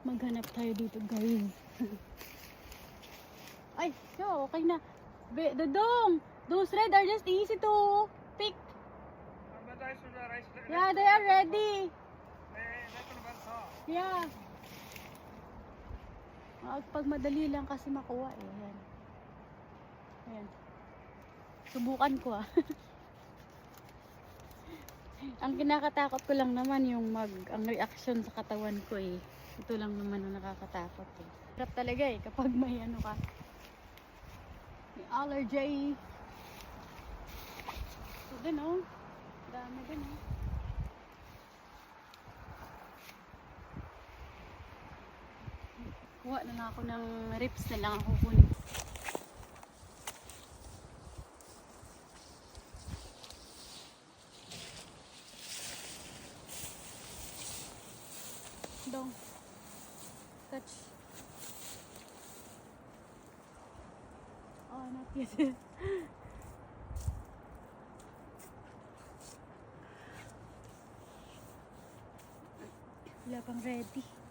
Maghanap tayo dito, guys. Ay, so, okay na. Dodong, those red are just easy to pick. Yeah, they are ready. Yeah. Pag madali lang kasi makuha eh. Ayan. Ayan. Subukan ko ah. Ang kinakatakot ko lang naman yung ang reaction sa katawan ko eh. Ito lang naman ang nakakatakot eh. Hirap talaga eh kapag may ano ka. May allergy. So dun oh. Dami dun oh. Kuha na lang ako ng rips na lang ako kunin. Dong. Touch. Oh, not yet. Wala pang ready.